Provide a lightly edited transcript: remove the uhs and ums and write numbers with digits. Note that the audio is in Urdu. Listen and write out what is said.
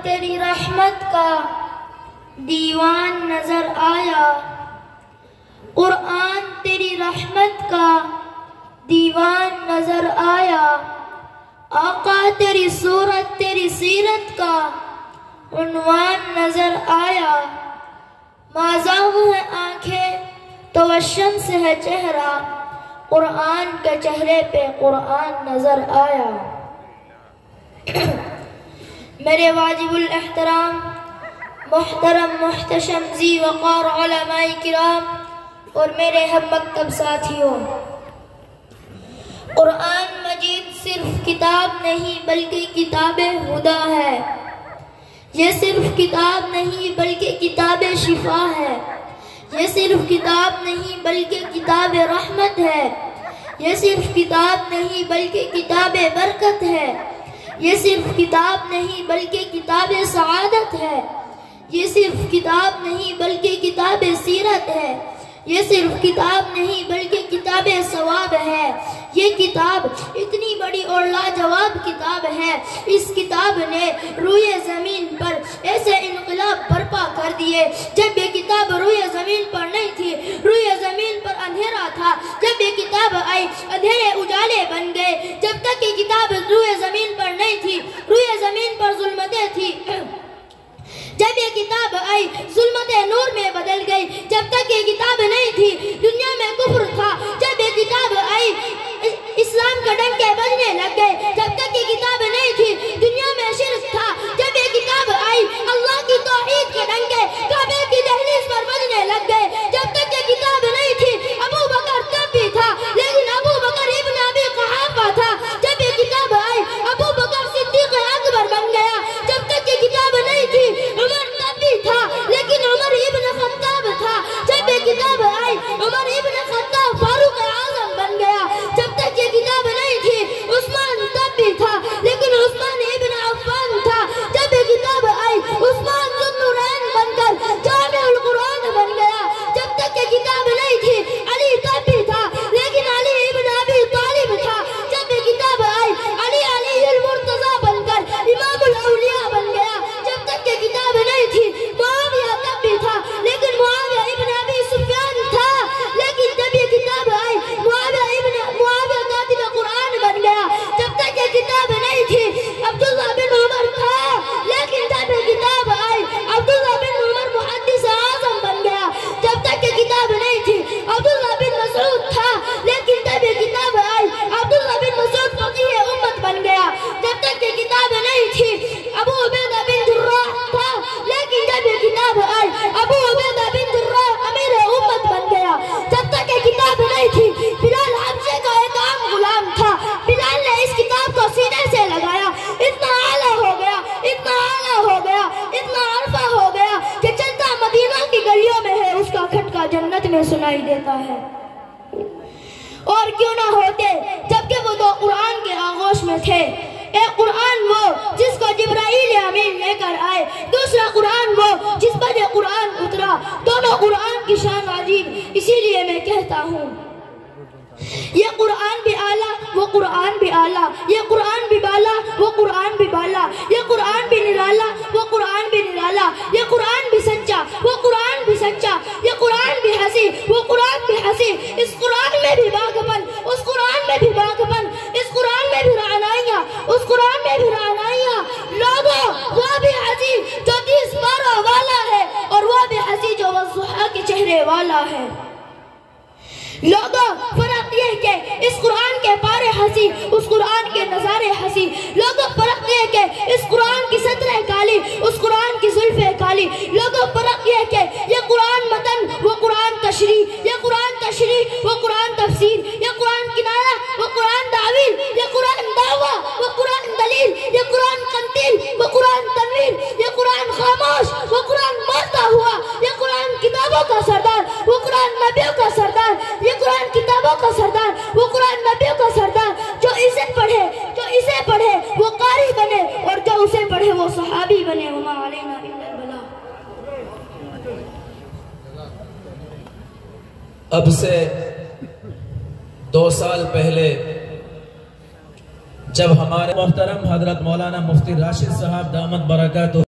تیری رحمت کا دیوان نظر آیا، قرآن تیری رحمت کا دیوان نظر آیا، آقا تیری صورت تیری سیرت کا عنوان نظر آیا، مازاغ ہے آنکھیں تو الشمس ہے چہرہ، قرآن کے چہرے پہ قرآن نظر آیا۔ میرے واجب الاحترام محترم محتشم ذی وقار علماء کرام اور میرے ہم مکتب ساتھیوں، قرآن مجید صرف کتاب نہیں بلکہ کتاب ہدا ہے۔ یہ صرف کتاب نہیں بلکہ کتاب شفا ہے۔ یہ صرف کتاب نہیں بلکہ کتاب رحمت ہے۔ یہ صرف کتاب نہیں بلکہ کتاب برکت ہے۔ یہ صرف کتاب نہیں بلکہ کتاب سعادت ہے۔ یہ صرف کتاب نہیں بلکہ کتاب سیرت ہے۔ یہ صرف کتاب نہیں بلکہ کتاب ثواب ہے۔ یہ کتاب اتنی بڑی اور لاجواب کتاب ہے، اس کتاب نے روئے زمین پر ایسے انقلاب برپا کر دیے۔ جب یہ کتاب روئے زمین پر نہیں تھی، روئے زمین پر اندھیرا تھا، جب یہ کتاب آئی اندھیرے اجالے بن گئے۔ جب تک یہ کتاب روئے زمین پر نہیں تھی، روئے زمین پر ظلمتیں تھی، جب یہ کتاب آئی ظلمتیں نور میں بدل گئی۔ جب تک یہ کتاب نہیں تھی دنیا میں کفر تھا، جب یہ کتاب آئی اسلام کا ڈنکے بجنے لگ گئے۔ جب تک یہ کتاب نہیں تھی دنیا میں شرک تھا، جب یہ کتاب آئی اللہ کی توحید کے ڈنکے کعبے کی دہلیز پر بجنے لگ گئے۔ جب تک یہ کتاب نہیں تھی ابو بکر تب بھی تھا، لیکن ابو بکر ابن ابی قحافہ تھا۔ جب یہ کتاب آئی ابو بکر صدیق اکبر بن گیا۔ جب تک یہ کتاب نہیں تھی عمر تب بھی تھا، لیکن عمر ابن خطاب تھا۔ جب یہ کتاب آئی عمر ابن خطاب فاروق اعظم بن گیا۔ جب تک یہ کتاب نہیں تھی عثمان تب بھی تھا، لیکن عثمان ابن عفان تھا۔ جب یہ کتاب آئی عثمان ذو النورین بن کر جامع القرآن بن گیا۔ جب تک یہ کتاب نہیں تھی علی تب بھی تھا، لیکن علی ابن ابی طالب تھا۔ جب یہ کتاب آئی علی المرتضی بن کر امام الاولیاء بن گیا۔ جب تک یہ کتاب نہیں تھی معاویہ تب بھی تھا، لیکن معاویہ ابن ابی سفیان تھا۔ لیکن جب یہ کتاب آئی معاویہ کاتب قرآن بن گیا۔ جب تک یہ کتاب نہیں تھی عبداللہ بن عمر تھا، لیکن جب یہ کتاب آئی عبداللہ بن عمر محدث اعظم بن گیا۔ جب تک یہ کتاب نہیں تھی عبداللہ بن مسعود تھا، لیکن جب یہ کتاب آئی عبداللہ بن مسعود فقیہ امت بن گیا۔ جب تک یہ کتاب نہیں تھی ابو عبیدہ بن جراح تھا، لیکن جب یہ کتاب آئی ابو عبیدہ بن جراح امیر امت بن گیا۔ جب تک یہ کتاب نہیں تھی بلال حبشے کا ایک عام غلام تھا، بلال نے اس کتاب کو سینے سے لگایا، اتنا اعلیٰ ہو گیا، اتنا اعلیٰ ہو گیا، اتنا عرفہ ہو گیا کہ چلتا مدینہ کی گلیوں میں ہے، اس کا کھٹکا جنت میں سنائی دیتا ہے۔ اور کیوں نہ ہوتے جبکہ وہ دو قرآن کے آغوش میں تھے، ایک قرآن وہ جس کو جبرائیل امین لے کر آئے، دوسرا قرآن وہ جس پر یہ قرآن اترا۔ دونوں قرآن کی شان عجیب، اسی لیے میں کہتا ہوں یہ قرآن بھی اعلیٰ وہ قرآن بھی اعلیٰ، یہ قرآن بھی بالا وہ قرآن بھی بالا، یہ قرآن بھی نرالا وہ قرآن بھی نرالا، یہ قرآن بھی سچا وہ قرآن بھی سچا، یہ قرآن بھی ہنسی وہ قرآن بھی ہنسی۔ اس قرآن میں بھی باغبن، اس قرآن میں بھی باغبن، اس قرآن میں بھی رعنائیاں، اس قرآن میں بھی رعنائیاں۔ لوگوں وہ بھی ہنسی جو 30 پاروں والا ہے، اور وہ بھی ہنسی جو والضحیٰ کے چہرے والا ہے۔ لوگوں فرق یہ کہ اس قرآن کے پارے ہنسی، اس قرآن کے نظارے ہنسی۔ لوگوں فرق یہ کہ اس قرآن کی سطریں کالی، اس قرآن کی زلفیں کالی۔ لوگوں فرق یہ کہ یہ قرآن متن وہ قرآن تشریح، یہ قرآن تشریح وہ قرآن تفسیر، یہ قرآن کنایہ وہ قرآن تعویل، یہ قرآن دعویٰ وہ قرآن دلیل، یہ قرآن قنطیل وہ قرآن تنویر، یہ قرآن خاموش وہ قرآن بولتا ہوا، یہ قرآن کتابوں کا سردار وہ قرآن نبیوں کا سردار، یہ قرآن کتابوں کا سردار وہ قرآن نبیوں کا سردار۔ جو اسے پڑھے وہ قاری بنے، اور جو اسے پڑھے وہ صحابی بنے۔ وما علینا الا البلاغ۔ اب سے 2 سال پہلے جب ہمارے محترم حضرت مولانا مفتی راشد صاحب دامت برکاتہ